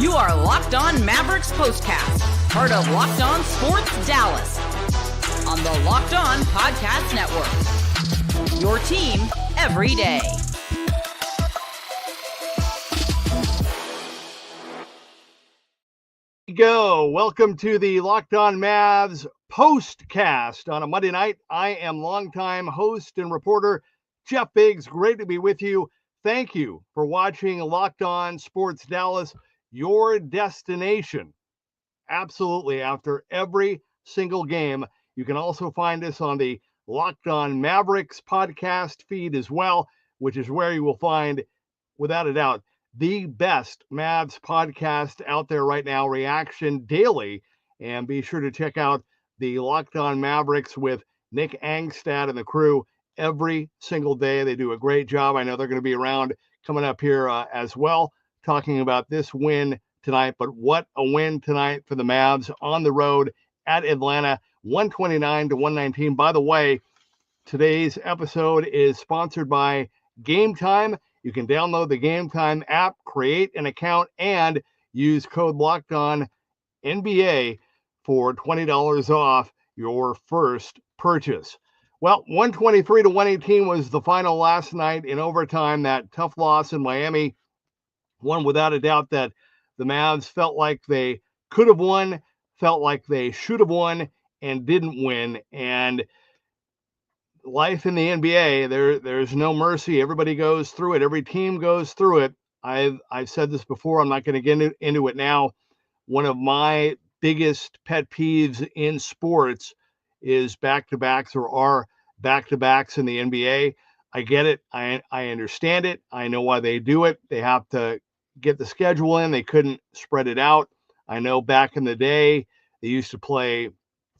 You are Locked On Mavericks POSTCAST, part of Locked On Sports Dallas, on the Locked On Podcast Network. Your team every day. Welcome to the Locked On Mavs POSTCAST on a Monday night. I am longtime host and reporter Jeff Biggs. Great to be with you. Thank you for watching Locked On Sports Dallas, your destination. Absolutely, after every single game. You can also find us on the Locked On Mavericks podcast feed as well, which is where you will find, without a doubt, the best Mavs podcast out there right now, reaction daily. And be sure to check out the Locked On Mavericks with Nick Angstad and the crew every single day. They do a great job. I know they're going to be around coming up here as well, talking about this win tonight. But what a win tonight for the Mavs on the road at Atlanta, 129-119. By the way, today's episode is sponsored by Game Time. You can download the Game Time app, create an account, and use code LOCKEDONNBA for $20 off your first purchase. Well, 123-118 was the final last night in overtime. That tough loss in Miami, one without a doubt that the Mavs felt like they could have won, felt like they should have won, and didn't win. And life in the NBA, there's no mercy. Everybody goes through it. Every team goes through it. I've said this before. I'm not going to get into it now. One of my biggest pet peeves in sports is back-to-backs, or are back-to-backs in the NBA. I get it. I understand it. I know why they do it. They have to get the schedule in. They couldn't spread it out. I know back in the day, they used to play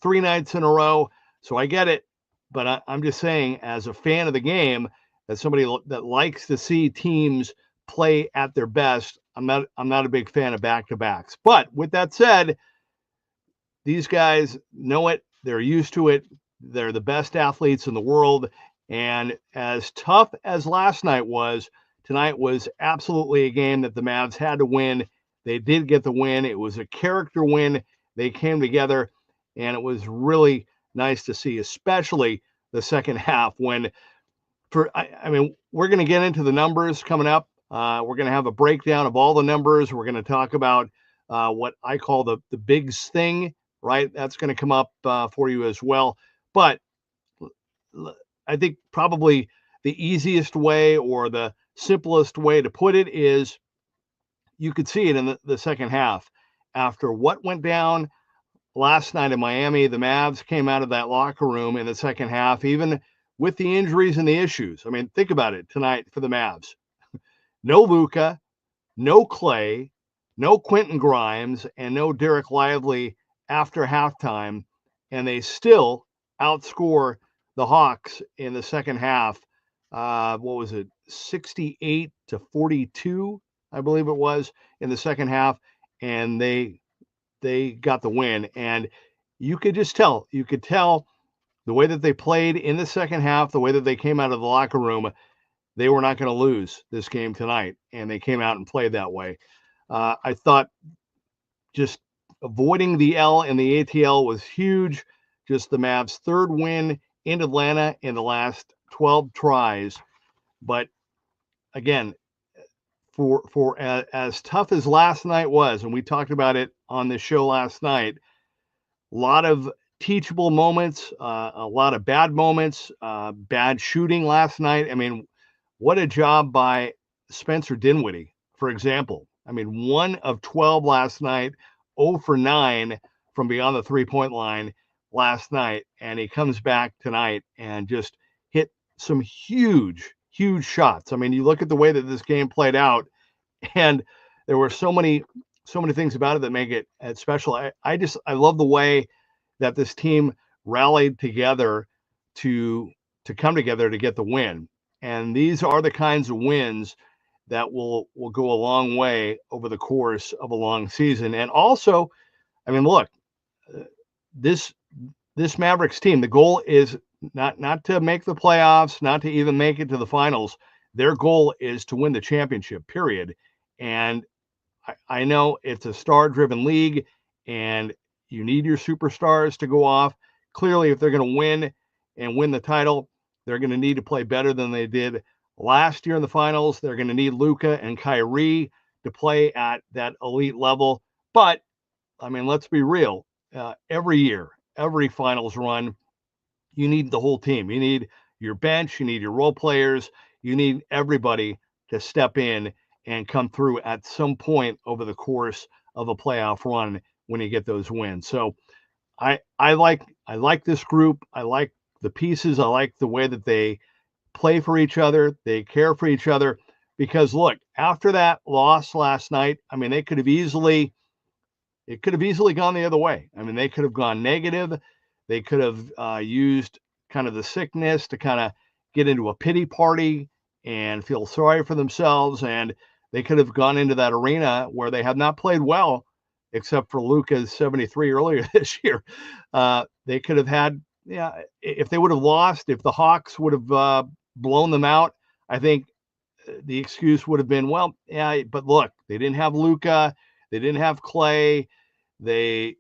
3 nights in a row. So I get it. But I'm just saying, as a fan of the game, as somebody that likes to see teams play at their best, I'm not a big fan of back-to-backs. But with that said, these guys know it. They're used to it. They're the best athletes in the world. And as tough as last night was, tonight was absolutely a game that the Mavs had to win. They did get the win. It was a character win. They came together, and it was really nice to see, especially the second half when, we're going to get into the numbers coming up. We're going to have a breakdown of all the numbers. We're going to talk about what I call the bigs thing, right? That's going to come up for you as well. But I think probably the easiest way or the simplest way to put it is you could see it in the second half. After what went down last night in Miami, the Mavs came out of that locker room in the second half, even with the injuries and the issues. I mean, think about it tonight for the Mavs. No Luka, no Clay, no Quentin Grimes, and no Derek Lively after halftime, and they still outscore the Hawks in the second half. What was it? 68-42, I believe it was, in the second half, and they got the win. And you could tell the way that they played in the second half, the way that they came out of the locker room, they were not going to lose this game tonight, and they came out and played that way. I thought just avoiding the L in the ATL was huge. Just the Mavs' third win in Atlanta in the last 12 tries. But again, for as tough as last night was, and we talked about it on the show last night, a lot of teachable moments, a lot of bad moments, bad shooting last night. I mean, what a job by Spencer Dinwiddie, for example. I mean, 1 of 12 last night, 0 for 9 from beyond the three-point line last night, and he comes back tonight and just hit some huge shots. I mean, you look at the way that this game played out, and there were so many things about it that make it special. I love the way that this team rallied together to come together to get the win. And these are the kinds of wins that will go a long way over the course of a long season. And also, I mean, look, this Mavericks team, the goal is not to make the playoffs, not to even make it to the finals. Their goal is to win the championship, period. And I know it's a star-driven league, and you need your superstars to go off. Clearly, if they're going to win the title, they're going to need to play better than they did last year in the finals. They're going to need Luka and Kyrie to play at that elite level. But, I mean, let's be real. Every year, every finals run, you need the whole team. You need your bench, you need your role players, you need everybody to step in and come through at some point over the course of a playoff run when you get those wins. So I like this group. I like the pieces. I like the way that they play for each other. They care for each other. Because look, after that loss last night, I mean, it could have easily gone the other way. I mean, they could have gone negative. They could have used kind of the sickness to kind of get into a pity party and feel sorry for themselves. And they could have gone into that arena where they have not played well, except for Luka's 73 earlier this year. They could have had, if they would have lost, if the Hawks would have blown them out, I think the excuse would have been, well, yeah, but look, they didn't have Luka, they didn't have Clay, they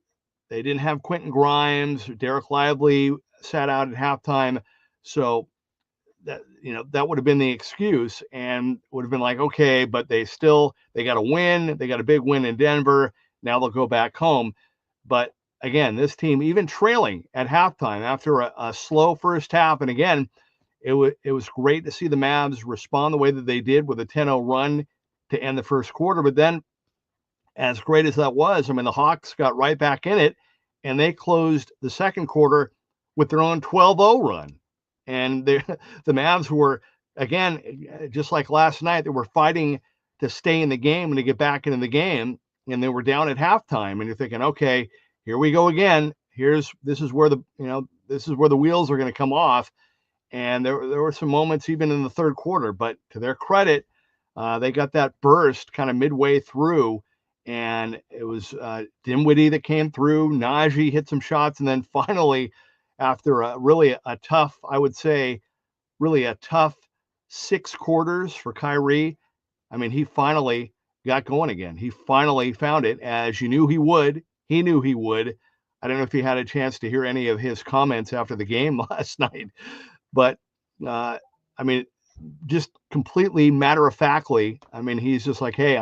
didn't have Quentin Grimes, Derek Lively sat out at halftime, so that would have been the excuse, and would have been like, okay, but they got a win, they got a big win in Denver, now they'll go back home. But again, this team, even trailing at halftime after a slow first half, and again, it was great to see the Mavs respond the way that they did with a 10-0 run to end the first quarter. But then, as great as that was, I mean, the Hawks got right back in it, and they closed the second quarter with their own 12-0 run. And the Mavs were, again, just like last night, they were fighting to stay in the game and to get back into the game, and they were down at halftime. And you're thinking, okay, here we go again. This is where the wheels are going to come off. And there were some moments even in the third quarter, but to their credit, they got that burst kind of midway through, and it was Dinwiddie that came through. Najee hit some shots, and then finally, after a tough 6 quarters for Kyrie, I mean, he finally got going again. He finally found it, as you knew he would. He knew he would. I don't know if you had a chance to hear any of his comments after the game last night. But, I mean, just completely matter-of-factly, I mean, he's just like, hey,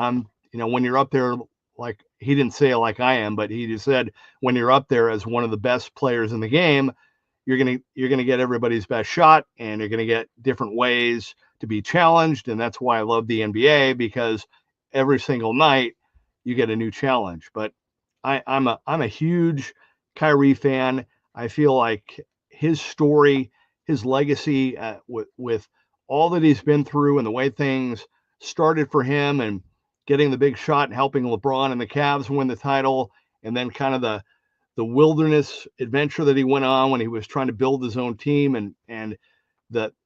when you're up there, like, he didn't say it like I am, but he just said, when you're up there as one of the best players in the game, you're gonna get everybody's best shot, and you're gonna get different ways to be challenged. And that's why I love the NBA, because every single night you get a new challenge. But I'm a huge Kyrie fan. I feel like his story, his legacy, with all that he's been through and the way things started for him, and getting the big shot and helping LeBron and the Cavs win the title, and then kind of the wilderness adventure that he went on when he was trying to build his own team, and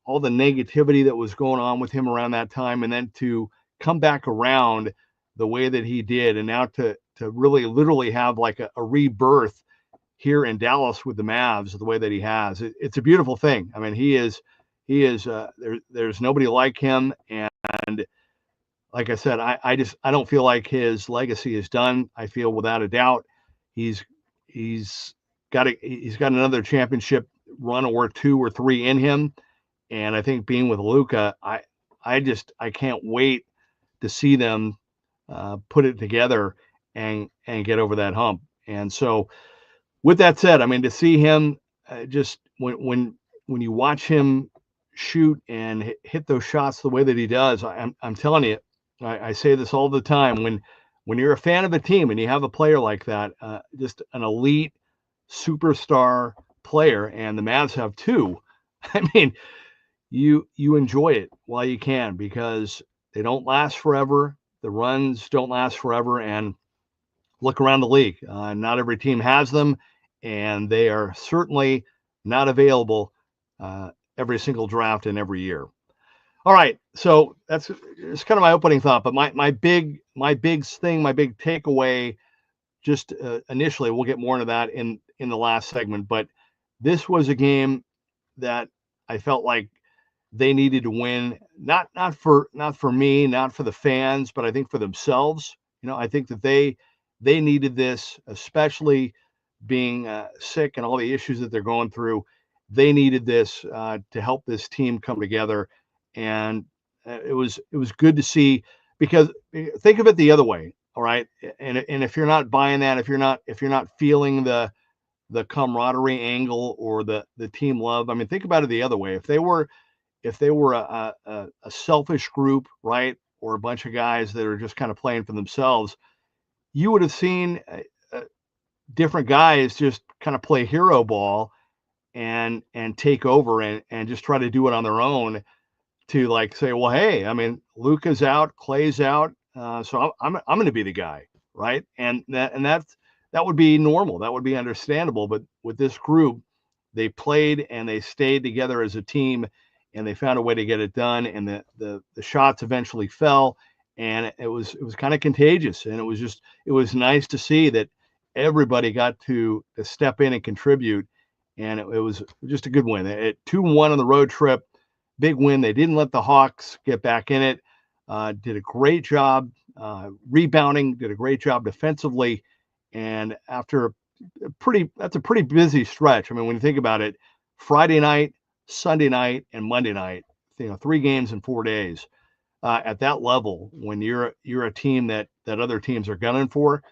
all the negativity that was going on with him around that time, and then to come back around the way that he did, and now to really literally have like a rebirth here in Dallas with the Mavs the way that he has. It's a beautiful thing. I mean, he is there's nobody like him. And like I said, I don't feel like his legacy is done. I feel without a doubt he's got another championship run or 2 or 3 in him. And I think being with Luka, I can't wait to see them put it together and get over that hump. And so, with that said, I mean, to see him just when you watch him shoot and hit those shots the way that he does, I'm telling you, I say this all the time, when you're a fan of a team and you have a player like that, just an elite superstar player, and the Mavs have 2, I mean, you enjoy it while you can, because they don't last forever. The runs don't last forever, and look around the league. Not every team has them, and they are certainly not available every single draft and every year. All right, so it's kind of my opening thought, but my big takeaway, just initially, we'll get more into that in the last segment, but this was a game that I felt like they needed to win, not for me, not for the fans, but I think for themselves. I think that they needed this, especially being sick and all the issues that they're going through. They needed this to help this team come together, and it was good to see, because think of it the other way, all right? And if you're not buying that, if you're not feeling the camaraderie angle or the team love, I mean, think about it the other way. If they were a selfish group, right, or a bunch of guys that are just kind of playing for themselves, you would have seen different guys just kind of play hero ball and take over and just try to do it on their own, to like say, well, hey, I mean, Luka's out, Clay's out, so I'm going to be the guy, right? And that would be normal, that would be understandable. But with this group, they played and they stayed together as a team, and they found a way to get it done. And the shots eventually fell, and it was kind of contagious. And it was nice to see that everybody got to step in and contribute. And it was just a good win. At 2-1 on the road trip, big win. They didn't let the Hawks get back in it. Did a great job rebounding, did a great job defensively. And after that's a pretty busy stretch. I mean, when you think about it, Friday night, Sunday night, and Monday night, 3 games in 4 days. At that level, when you're a team that other teams are gunning for,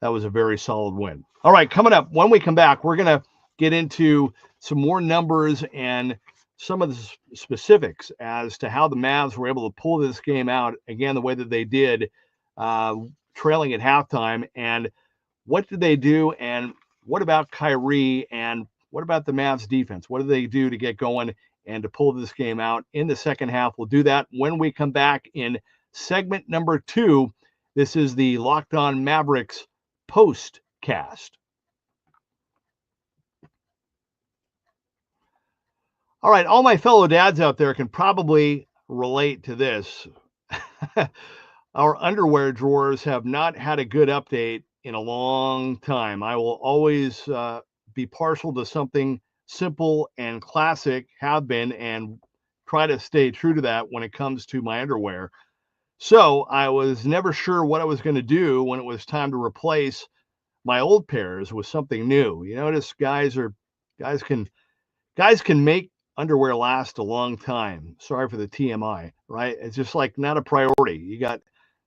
that was a very solid win. All right, coming up, when we come back, we're going to get into some more numbers and some of the specifics as to how the Mavs were able to pull this game out, again, the way that they did, trailing at halftime. And what did they do? And what about Kyrie? And what about the Mavs defense? What did they do to get going and to pull this game out in the second half? We'll do that when we come back in segment number 2. This is the Locked On Mavericks POSTCAST. All right, all my fellow dads out there can probably relate to this. Our underwear drawers have not had a good update in a long time. I will always be partial to something simple and classic, have been, and try to stay true to that when it comes to my underwear. So I was never sure what I was going to do when it was time to replace my old pairs with something new. You notice guys can make underwear last a long time. Sorry for the TMI, right? It's just like not a priority. You got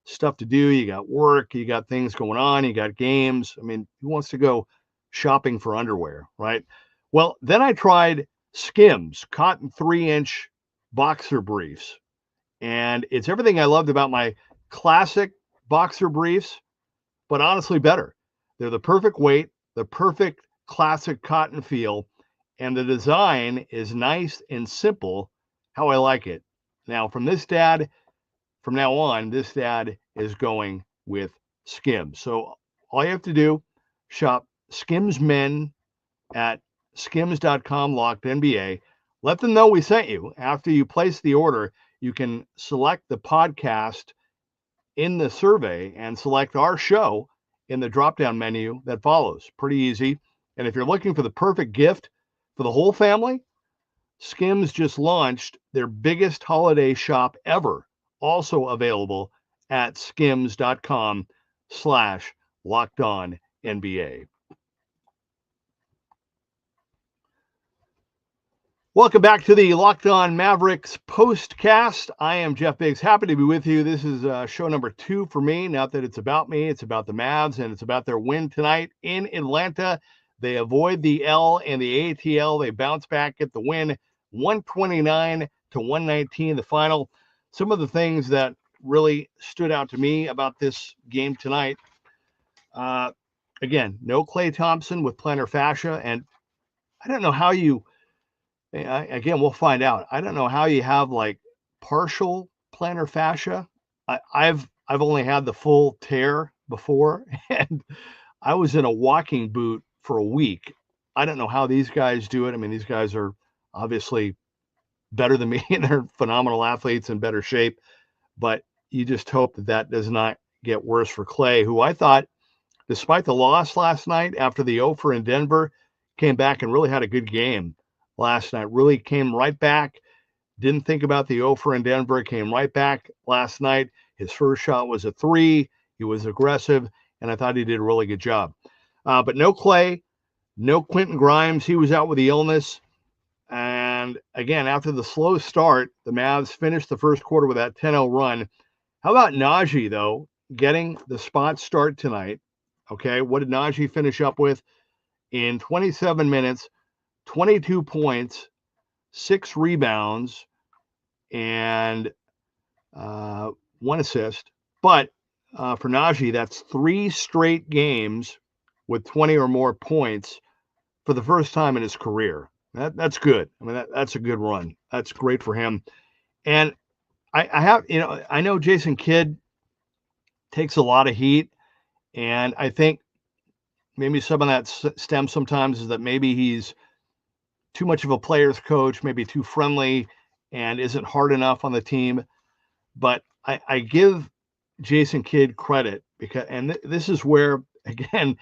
stuff to do, you got work, you got things going on, you got games. I mean, who wants to go shopping for underwear, right? Well, then I tried Skims cotton 3-inch boxer briefs, and it's everything I loved about my classic boxer briefs, but honestly better. They're the perfect weight, the perfect classic cotton feel, and the design is nice and simple, how I like it. Now, from now on, this dad is going with Skims. So all you have to do, shop Skims Men at skims.com /NBA. Let them know we sent you. After you place the order, you can select the podcast in the survey and select our show in the drop-down menu that follows. Pretty easy. And if you're looking for the perfect gift for the whole family, Skims just launched their biggest holiday shop ever, also available at skims.com /LockedOnNBA. Welcome back to the Locked On Mavericks POSTCAST. I am Jeff Biggs. Happy to be with you. This is show number 2 for me. Not that it's about me, it's about the Mavs, and it's about their win tonight in Atlanta. They avoid the L and the ATL. They bounce back, get the win, 129-119, the final. Some of the things that really stood out to me about this game tonight. Again, no Klay Thompson with plantar fascia, and I don't know how again, we'll find out. I don't know how you have like partial plantar fascia. I've only had the full tear before, and I was in a walking boot for a week. I don't know how these guys do it. I mean, these guys are obviously better than me, and they're phenomenal athletes in better shape. But you just hope that does not get worse for Klay, who I thought, despite the loss last night after the 0 in Denver, came back and really had a good game last night. Really came right back. Didn't think about the 0 in Denver. Came right back last night. His first shot was a 3. He was aggressive, and I thought he did a really good job. But no Clay, no Quentin Grimes. He was out with the illness. And again, after the slow start, the Mavs finished the first quarter with that 10-0 run. How about Najee, though, getting the spot start tonight? Okay, what did Najee finish up with? In 27 minutes, 22 points, 6 rebounds, and 1 assist. But for Najee, that's 3 straight games with 20 or more points for the first time in his career. That's good. I mean, that's a good run. That's great for him. And I know Jason Kidd takes a lot of heat, and I think maybe some of that stems sometimes is that maybe he's too much of a player's coach, maybe too friendly, and isn't hard enough on the team. But I give Jason Kidd credit because, and this is where, again,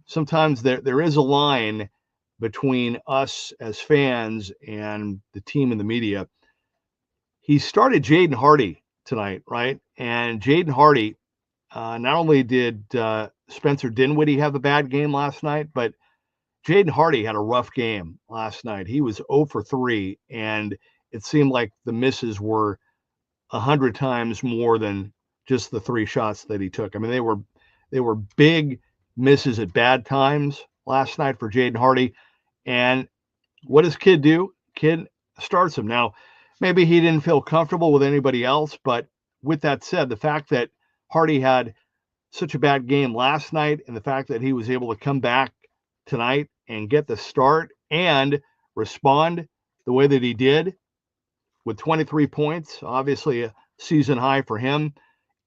sometimes there is a line between us as fans and the team and the media. He started Jaden Hardy tonight, right? And Jaden Hardy, not only did Spencer Dinwiddie have a bad game last night, but Jaden Hardy had a rough game last night. He was 0 for 3, and it seemed like the misses were 100 times more than just the 3 shots that he took. I mean, they were big misses at bad times last night for Jaden Hardy. And what does Kidd do? Kidd starts him. Now, maybe he didn't feel comfortable with anybody else, but with that said, the fact that Hardy had such a bad game last night and the fact that he was able to come back tonight and get the start and respond the way that he did with 23 points, obviously a season high for him.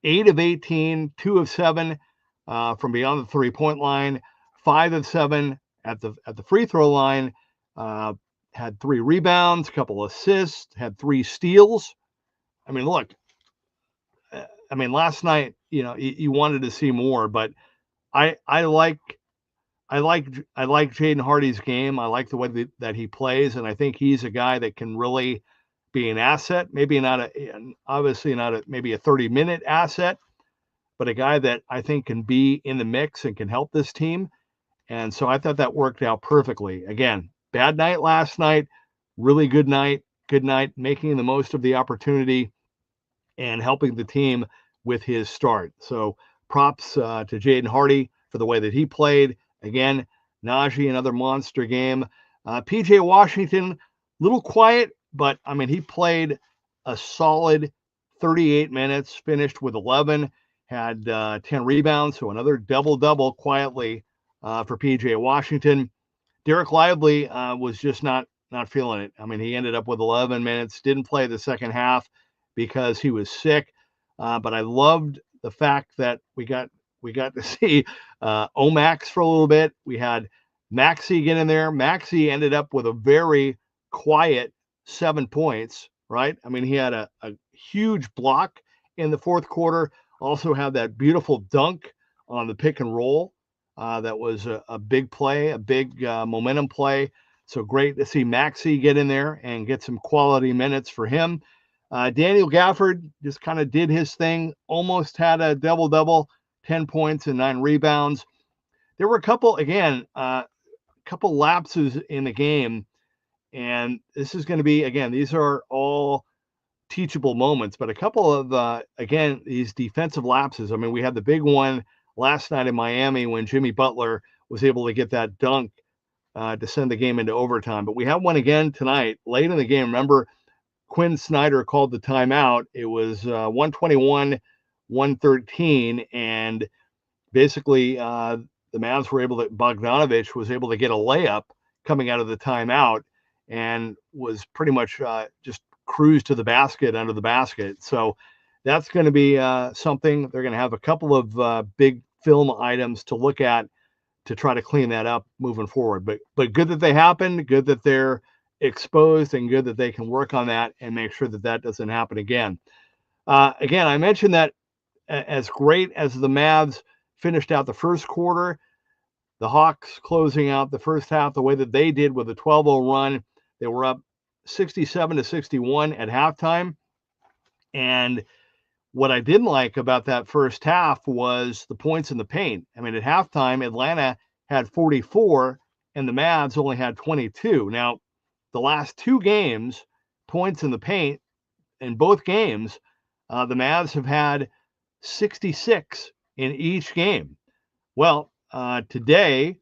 8 of 18, 2 of 7 from beyond the 3-point line, 5 of 7 at the free throw line, had 3 rebounds, a couple assists, had 3 steals. I mean, look, last night, you wanted to see more, but I like Jaden Hardy's game. I like the way that he plays, and I think he's a guy that can really be an asset. Maybe obviously not maybe a 30-minute asset, but a guy that I think can be in the mix and can help this team. And so I thought that worked out perfectly. Again, bad night last night, really good night, making the most of the opportunity and helping the team with his start. So props to Jaden Hardy for the way that he played. Again, Najee, another monster game. PJ Washington, little quiet, but I mean, he played a solid 38 minutes, finished with 11, had 10 rebounds, so another double-double quietly for PJ Washington. Derek Lively was just not feeling it. I mean, he ended up with 11 minutes, didn't play the second half because he was sick. But I loved the fact that we got to see Omax for a little bit. We had Maxey get in there. Maxey ended up with a very quiet 7 points, right? I mean, he had a huge block in the fourth quarter, also had that beautiful dunk on the pick and roll. That was a big play, a big momentum play. So great to see Maxey get in there and get some quality minutes for him. Daniel Gafford just kind of did his thing, almost had a double-double, 10 points and 9 rebounds. There were a couple lapses in the game, and this is going to be, again, these are all teachable moments, but a couple of, again, these defensive lapses. I mean, we had the big one last night in Miami when Jimmy Butler was able to get that dunk to send the game into overtime. But we have one again tonight, late in the game. Remember, Quinn Snyder called the timeout. It was 121-113, and basically the Mavs were able to, Bogdanovich was able to get a layup coming out of the timeout and was pretty much just cruised to the basket, under the basket. So that's going to be something. They're going to have a couple of big film items to look at to try to clean that up moving forward. But good that they happened, good that they're exposed, and good that they can work on that and make sure that doesn't happen again. Again, I mentioned that as great as the Mavs finished out the first quarter, the Hawks closing out the first half the way that they did with a 12-0 run. They were up 67-61 at halftime. And What I didn't like about that first half was the points in the paint. I mean, at halftime, Atlanta had 44 and the Mavs only had 22. Now, the last two games, points in the paint in both games, the Mavs have had 66 in each game. Well, today,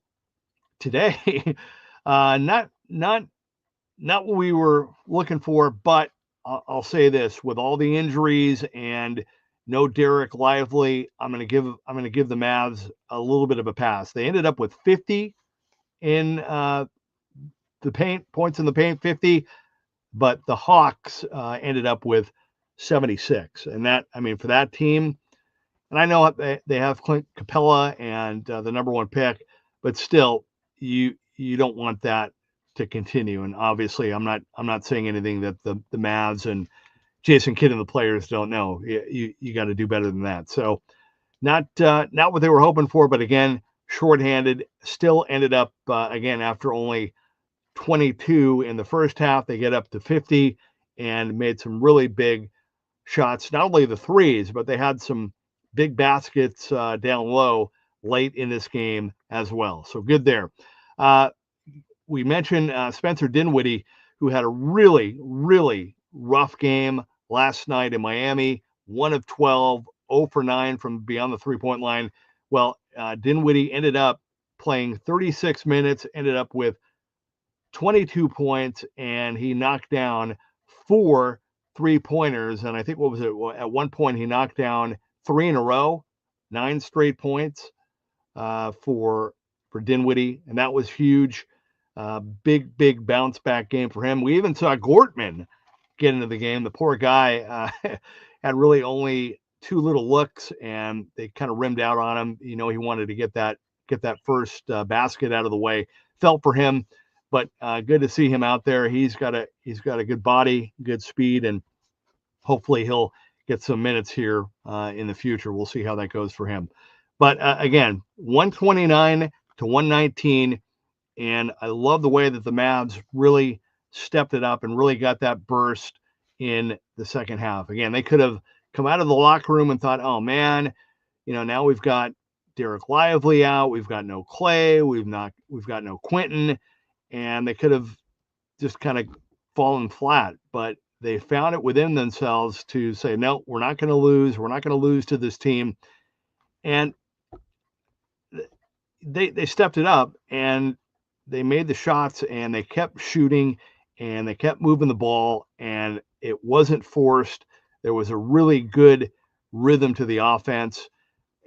not what we were looking for, but I'll say this: with all the injuries and no Derek Lively, I'm going to give the Mavs a little bit of a pass. They ended up with 50 in the paint, points in the paint, 50, but the Hawks ended up with 76, and that, I mean, for that team, and I know they have Clint Capella and the number one pick, but still, you don't want that to continue. And obviously, I'm not saying anything that the Mavs and Jason Kidd and the players don't know. You got to do better than that. So not what they were hoping for, but again, shorthanded. Still ended up again after only 22 in the first half. They get up to 50 and made some really big shots. Not only the threes, but they had some big baskets down low late in this game as well. So good there. We mentioned Spencer Dinwiddie, who had a really, really rough game last night in Miami. 1 of 12, 0 for 9 from beyond the three-point line. Well, Dinwiddie ended up playing 36 minutes, ended up with 22 points, and he knocked down 4 3-pointers. And I think, what was it? At one point, he knocked down 3 in a row, 9 straight points for Dinwiddie, and that was huge. Big bounce back game for him. We even saw Gortman get into the game. The poor guy had really only 2 little looks, and they kind of rimmed out on him. You know, he wanted to get that first basket out of the way. Felt for him, but good to see him out there. He's got a good body, good speed, and hopefully he'll get some minutes here in the future. We'll see how that goes for him. But again, 129 to 119. And I love the way that the Mavs really stepped it up and really got that burst in the second half. Again, they could have come out of the locker room and thought, oh man, you know, now we've got Derek Lively out, we've got no Clay, we've got no Quentin, and they could have just kind of fallen flat. But they found it within themselves to say, no, we're not going to lose. We're not going to lose to this team. And they stepped it up, and they made the shots, and they kept shooting, and they kept moving the ball, and it wasn't forced. There was a really good rhythm to the offense,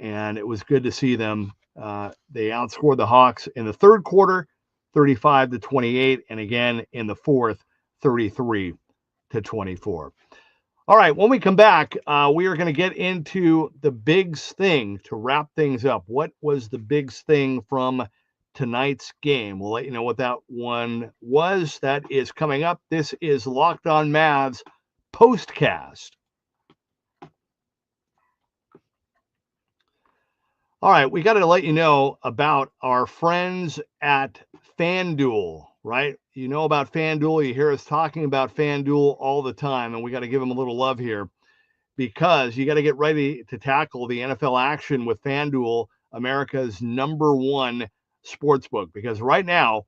and it was good to see them. They outscored the Hawks in the third quarter, 35 to 28, and again in the fourth, 33 to 24. All right, when we come back, we are going to get into the bigs thing to wrap things up. What was the bigs thing from tonight's game? We'll let you know what that one was. That is coming up. This is Locked On Mavs POSTCAST. All right, we got to let you know about our friends at FanDuel, right? You know about FanDuel. You hear us talking about FanDuel all the time, and we got to give them a little love here because you got to get ready to tackle the NFL action with FanDuel, America's #1 sportsbook. Because right now,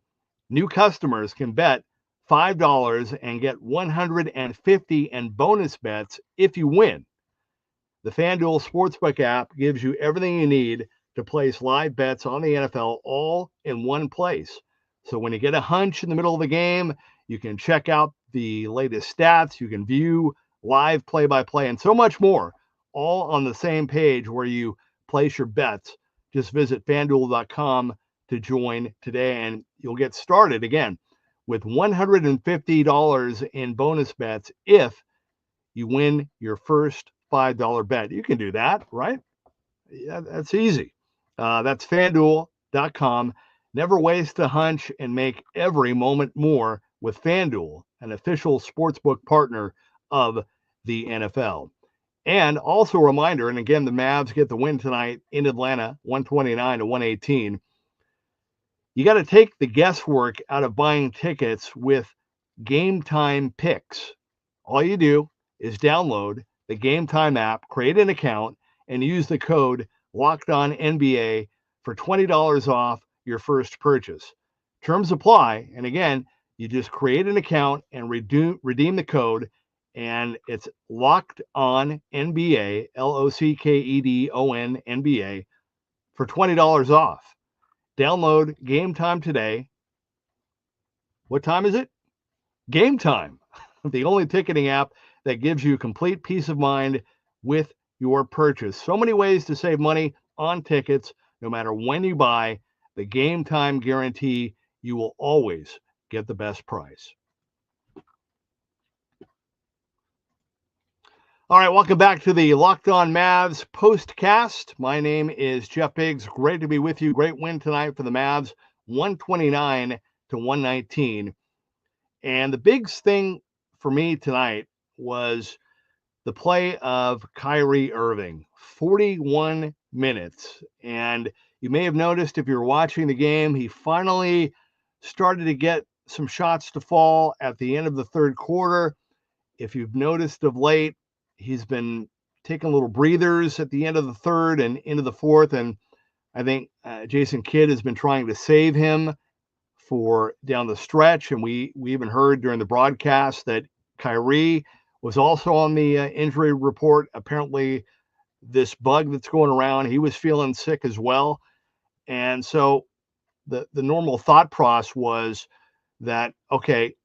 new customers can bet $5 and get $150 in bonus bets if you win. The FanDuel Sportsbook app gives you everything you need to place live bets on the NFL all in one place. So when you get a hunch in the middle of the game, you can check out the latest stats, you can view live play-by-play, and so much more, all on the same page where you place your bets. Just visit FanDuel.com to join today, and you'll get started again with $150 in bonus bets if you win your first $5 bet. You can do that, right? Yeah, that's easy. That's FanDuel.com. Never waste a hunch and make every moment more with FanDuel, an official sportsbook partner of the NFL. And also a reminder, and again, the Mavs get the win tonight in Atlanta, 129 to 118. You got to take the guesswork out of buying tickets with Game Time Picks. All you do is download the Game Time app, create an account, and use the code LOCKEDONNBA for $20 off your first purchase. Terms apply. And again, you just create an account and redeem the code, and it's Locked On NBA, LOCKEDON NBA, for $20 off. Download Game Time today. What time is it? Game Time, the only ticketing app that gives you complete peace of mind with your purchase. So many ways to save money on tickets, no matter when you buy. The Game Time guarantee, you will always get the best price. All right, welcome back to the Locked On Mavs POSTCAST. My name is Jeff Biggs. Great to be with you. Great win tonight for the Mavs, 129-119. And the big thing for me tonight was the play of Kyrie Irving, 41 minutes. And you may have noticed if you're watching the game, he finally started to get some shots to fall at the end of the third quarter. If you've noticed of late, he's been taking little breathers at the end of the third and into the fourth. And I think Jason Kidd has been trying to save him for down the stretch. And we even heard during the broadcast that Kyrie was also on the injury report. Apparently, this bug that's going around, he was feeling sick as well. And so the normal thought process was that, okay,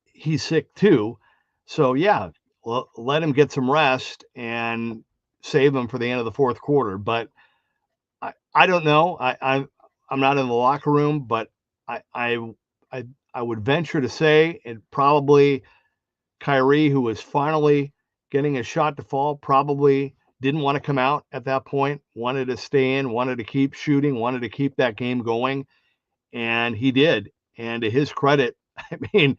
he's sick too. So, yeah, well, let him get some rest and save him for the end of the fourth quarter. But I don't know. I'm not in the locker room, but I would venture to say it probably Kyrie, who was finally getting a shot to fall, probably didn't want to come out at that point, wanted to stay in, wanted to keep shooting, wanted to keep that game going. And he did. And to his credit, I mean,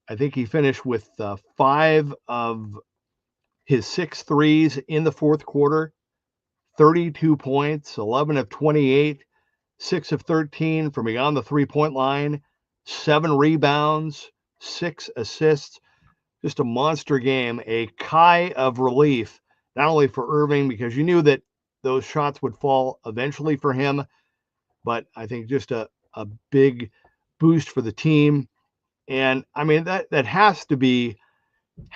I think he finished with 5 of his 6 threes in the fourth quarter, 32 points, 11 of 28, 6 of 13 from beyond the three-point line, 7 rebounds, 6 assists. Just a monster game, a sigh of relief, not only for Irving, because you knew that those shots would fall eventually for him, but I think just a big boost for the team. And I mean, that has to be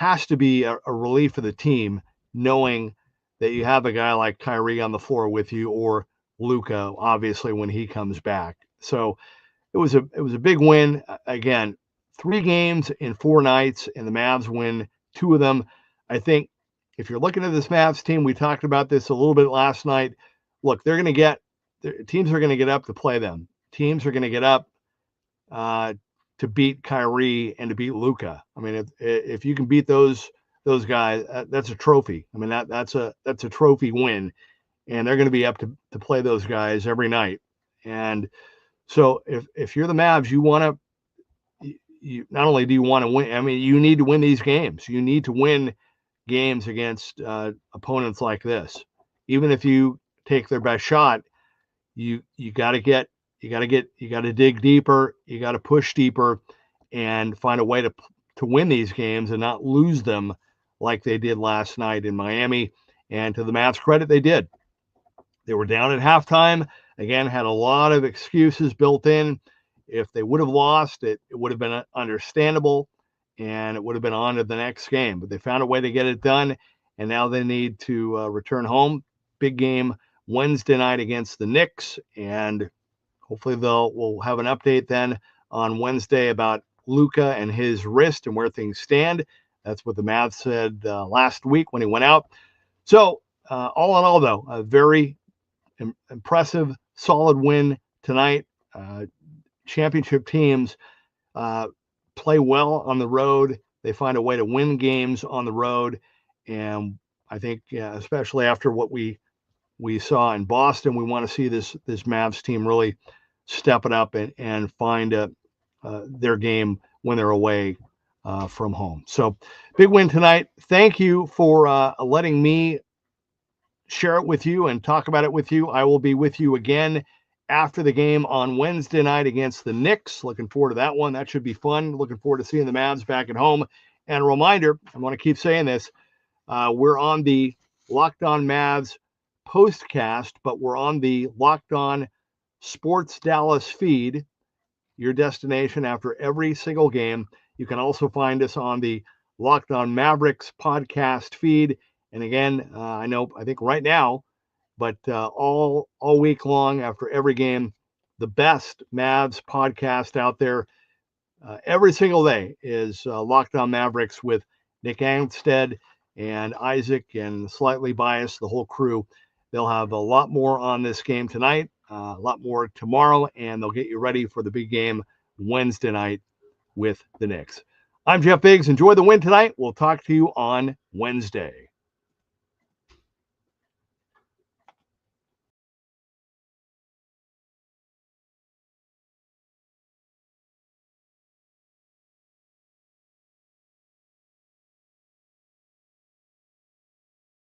a relief for the team, knowing that you have a guy like Kyrie on the floor with you, or Luka, obviously, when he comes back. So it was a big win. Again, 3 games in 4 nights, and the Mavs win 2 of them. I think if you're looking at this Mavs team, we talked about this a little bit last night. Look, teams are going to get up to play them. Teams are going to get up to beat Kyrie and to beat Luka. I mean, if you can beat those guys, that's a trophy. I mean, that's a trophy win, and they're going to be up to play those guys every night. And so if you're the Mavs, you want to. You not only do you want to win, I mean, you need to win these games. You need to win games against opponents like this. Even if you take their best shot, you got to dig deeper. You got to push deeper and find a way to win these games and not lose them like they did last night in Miami. And to the Mavs' credit, they did. They were down at halftime. Again, had a lot of excuses built in. If they would have lost, it would have been understandable, and it would have been on to the next game. But they found a way to get it done, and now they need to return home. Big game Wednesday night against the Knicks, and hopefully we'll have an update then on Wednesday about Luka and his wrist and where things stand. That's what the Mavs said last week when he went out. So all in all, though, a very impressive, solid win tonight. Championship teams play well on the road. They find a way to win games on the road. And I think, especially after what we saw in Boston, we want to see this Mavs team really step it up and find their game when they're away from home. So big win tonight. Thank you for letting me share it with you and talk about it with you. I will be with you again after the game on Wednesday night against the Knicks. Looking forward to that one. That should be fun. Looking forward to seeing the Mavs back at home. And a reminder, I want to keep saying this, we're on the Locked On Mavs POSTCAST, but we're on the Locked On Sports Dallas feed, your destination after every single game. You can also find us on the Locked On Mavericks podcast feed. And again, I think right now, but all week long after every game, the best Mavs podcast out there every single day is Locked On Mavericks with Nick Angstead and Isaac and Slightly Biased, the whole crew. They'll have a lot more on this game tonight, a lot more tomorrow, and they'll get you ready for the big game Wednesday night with the Knicks. I'm Jeff Biggs. Enjoy the win tonight. We'll talk to you on Wednesday.